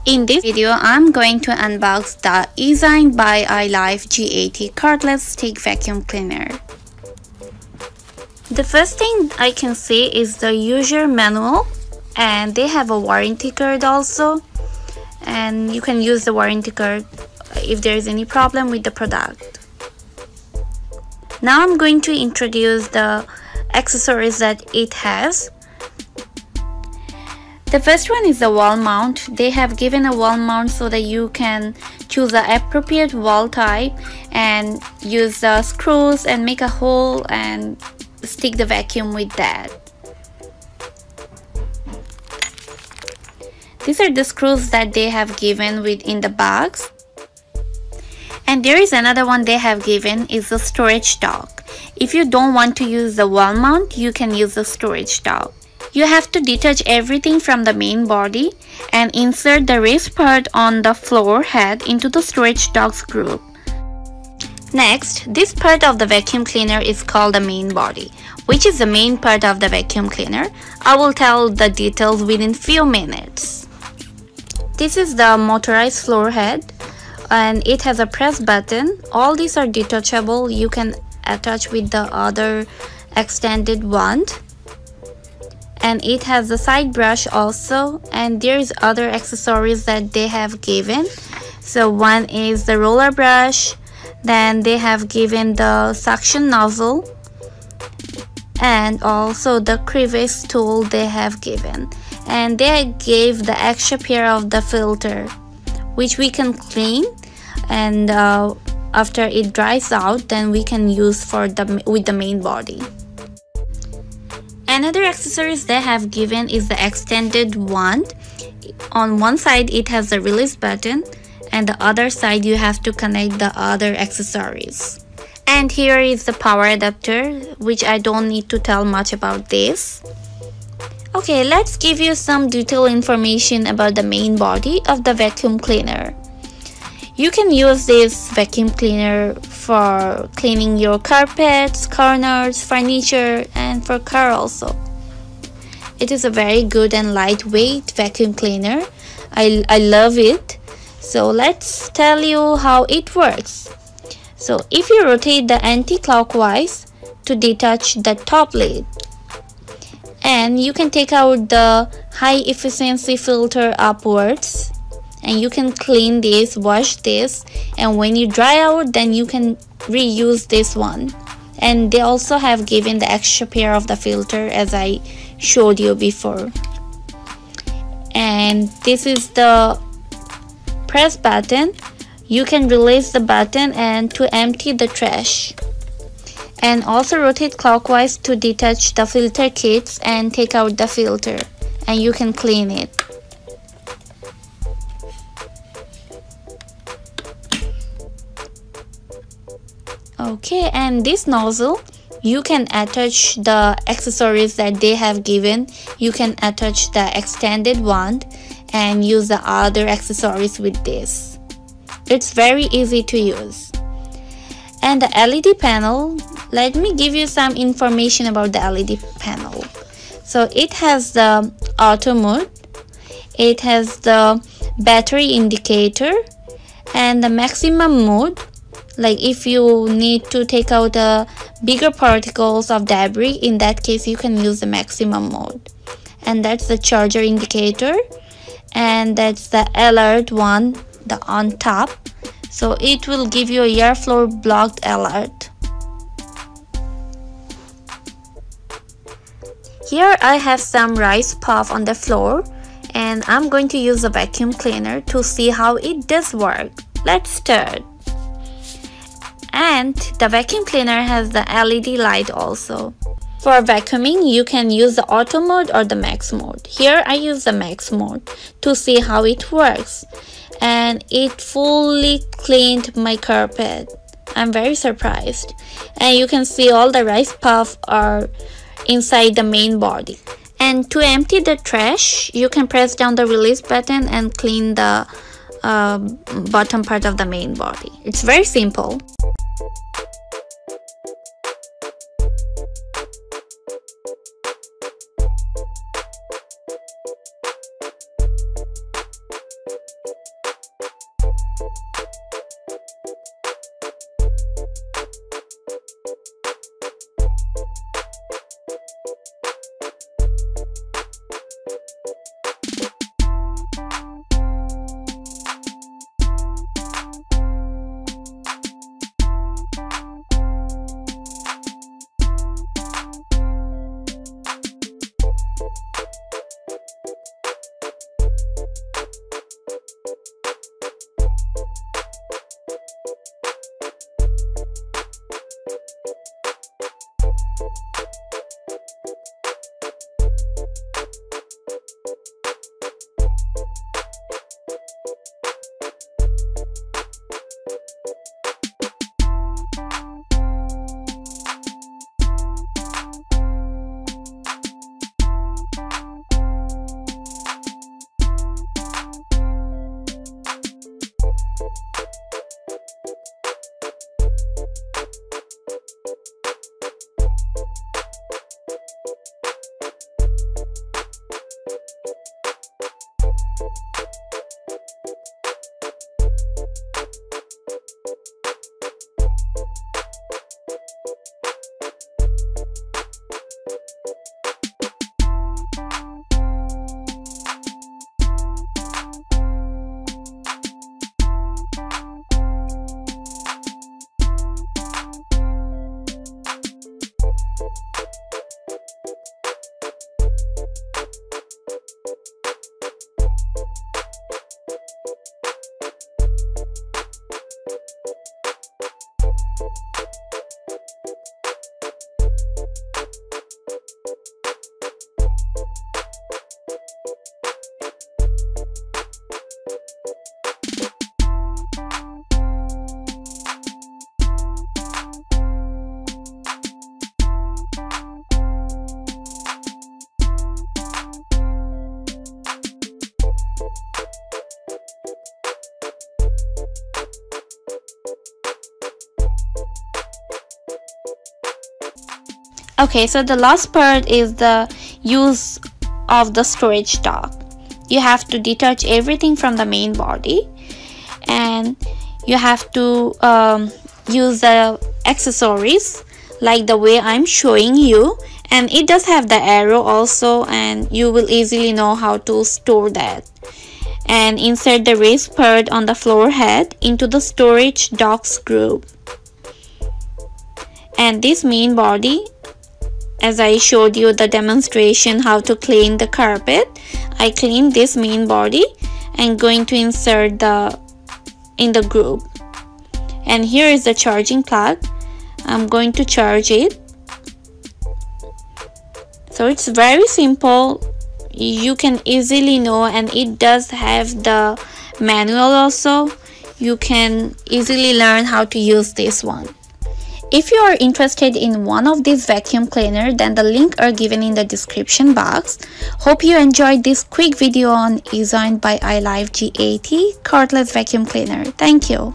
In this video, I'm going to unbox the EASINE by ILIFE G80 cordless stick vacuum cleaner. The first thing I can see is the user manual, and they have a warranty card also, and you can use the warranty card if there is any problem with the product. Now I'm going to introduce the accessories that it has. The first one is the wall mount. They have given a wall mount so that you can choose the appropriate wall type and use the screws and make a hole and stick the vacuum with that. These are the screws that they have given within the box. And there is another one they have given is the storage dock. If you don't want to use the wall mount, you can use the storage dock. You have to detach everything from the main body and insert the raised part on the floor head into the storage dock's group. Next, this part of the vacuum cleaner is called the main body, which is the main part of the vacuum cleaner. I will tell the details within few minutes. This is the motorized floor head, and it has a press button. All these are detachable. You can attach with the other extended wand. And it has the side brush also, and there's other accessories that they have given. So one is the roller brush, then they have given the suction nozzle, and also the crevice tool they have given. And they gave the extra pair of the filter, which we can clean, and after it dries out, then we can use with the main body. Another accessories they have given is the extended wand. On one side it has the release button, and the other side you have to connect the other accessories. And here is the power adapter, which I don't need to tell much about this. Okay, let's give you some detailed information about the main body of the vacuum cleaner. You can use this vacuum cleaner for cleaning your carpets, corners, furniture, and for car also. It is a very good and lightweight vacuum cleaner. I love it. So let's tell you how it works. So if you rotate the anti-clockwise to detach the top lid, and you can take out the high efficiency filter upwards, and you can clean this, wash this, and when you dry out, then you can reuse this one. And they also have given the extra pair of the filter, as I showed you before. And this is the press button. You can release the button and to empty the trash, and also rotate clockwise to detach the filter kits and take out the filter, and you can clean it. Okay, and this nozzle, you can attach the accessories that they have given. You can attach the extended wand and use the other accessories with this. It's very easy to use. And the LED panel, let me give you some information about the LED panel. So it has the auto mode, it has the battery indicator, and the maximum mode. Like if you need to take out the bigger particles of debris, in that case you can use the maximum mode. And that's the charger indicator, and that's the alert one, the on top. So it will give you a airflow blocked alert. Here I have some rice puff on the floor, and I'm going to use the vacuum cleaner to see how it does work. Let's start. And the vacuum cleaner has the LED light also. For vacuuming, you can use the auto mode or the max mode. Here I use the max mode to see how it works. And it fully cleaned my carpet. I'm very surprised. And you can see all the rice puff are inside the main body. And to empty the trash, you can press down the release button and clean the bottom part of the main body. It's very simple. Okay, so the last part is the use of the storage dock. You have to detach everything from the main body, and you have to use the accessories like the way I'm showing you, and it does have the arrow also, and you will easily know how to store that. And insert the raised part on the floor head into the storage docks group. And this main body, as I showed you the demonstration how to clean the carpet, I cleaned this main body and going to insert in the group. And here is the charging plug. I'm going to charge it. So it's very simple. You can easily know, and it does have the manual also. You can easily learn how to use this one. If you are interested in one of these vacuum cleaners, then the link are given in the description box. Hope you enjoyed this quick video on EASINE by ILIFE G80 cordless vacuum cleaner. Thank you.